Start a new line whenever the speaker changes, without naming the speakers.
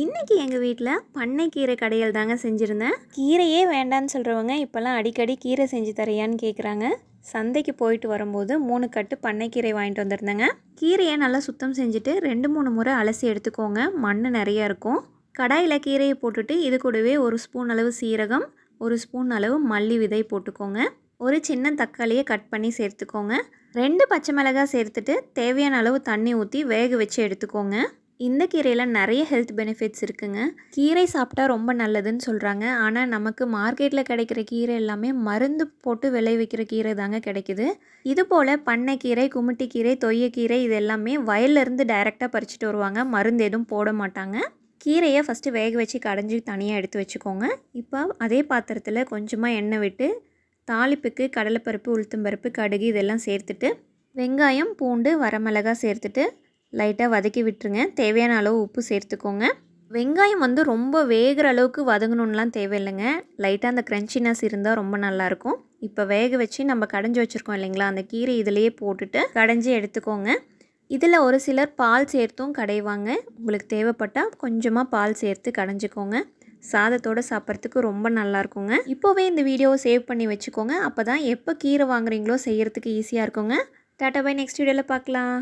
இன்றைக்கி எங்கள் வீட்டில் பண்ணைக்கீரை கடையல் தாங்க செஞ்சுருந்தேன். கீரையே வேண்டான்னு சொல்கிறவங்க இப்போல்லாம் அடிக்கடி கீரை செஞ்சு தரையான்னு கேட்குறாங்க. சந்தைக்கு போயிட்டு வரும்போது 3 கட்டு பண்ணைக்கீரை வாங்கிட்டு வந்திருந்தேங்க. கீரையை நல்லா சுத்தம் செஞ்சுட்டு 2-3 முறை அலசி எடுத்துக்கோங்க. மண் நிறையா இருக்கும். கடாயில் கீரையை போட்டுட்டு இது கூடவே 1 ஸ்பூன் அளவு சீரகம், 1 ஸ்பூன் அளவு மல்லி விதை போட்டுக்கோங்க. ஒரு சின்ன தக்காளியை கட் பண்ணி சேர்த்துக்கோங்க. 2 பச்சை மிளகாய் சேர்த்துட்டு தேவையான அளவு தண்ணி ஊற்றி வேக வச்சு எடுத்துக்கோங்க. இந்த கீரையில் நிறைய ஹெல்த் பெனிஃபிட்ஸ் இருக்குங்க. கீரை சாப்பிட்டா ரொம்ப நல்லதுன்னு சொல்கிறாங்க. ஆனால் நமக்கு மார்க்கெட்டில் கிடைக்கிற கீரை எல்லாமே மருந்து போட்டு விளைவிக்கிற கீரை தாங்க கிடைக்குது. இதுபோல் பண்ணைக்கீரை, குமிட்டிக்கீரை, தொய்யக்கீரை இது எல்லாமே வயல்லேருந்து டைரெக்டாக பறிச்சுட்டு வருவாங்க. மருந்து எதுவும் போட மாட்டாங்க. கீரையை ஃபஸ்ட்டு வேக வச்சு கடைஞ்சி தனியாக எடுத்து வச்சுக்கோங்க. இப்போ அதே பாத்திரத்தில் கொஞ்சமாக எண்ணெய் விட்டு தாளிப்புக்கு கடலைப்பருப்பு, உளுத்தம்பருப்பு, கடுகு இதெல்லாம் சேர்த்துட்டு வெங்காயம், பூண்டு, வரமிளகாய் சேர்த்துட்டு லைட்டாக வதக்கி விட்டுருங்க. தேவையான அளவு உப்பு சேர்த்துக்கோங்க. வெங்காயம் ரொம்ப வேகிற அளவுக்கு வதங்கணுன்னெலாம் தேவையில்லைங்க. லைட்டாக அந்த க்ரன்ச்சினஸ் இருந்தால் ரொம்ப நல்லாயிருக்கும். இப்போ வேக வச்சு நம்ம கடைஞ்சி வச்சுருக்கோம் இல்லைங்களா, அந்த கீரை இதிலையே போட்டுட்டு கடைஞ்சி எடுத்துக்கோங்க. இதில் ஒரு சிலர் பால் சேர்த்தும் கடைவாங்க. உங்களுக்கு தேவைப்பட்டால் கொஞ்சமாக பால் சேர்த்து கடைஞ்சிக்கோங்க. சாதத்தோடு சாப்பிட்றதுக்கு ரொம்ப நல்லாயிருக்குங்க. இப்போவே இந்த வீடியோவை சேவ் பண்ணி வச்சுக்கோங்க. அப்போ தான் எப்போ கீரை வாங்குறீங்களோ செய்கிறதுக்கு ஈஸியாக இருக்குங்க. டாட்டா பை, நெக்ஸ்ட் வீடியோவில் பார்க்கலாம்.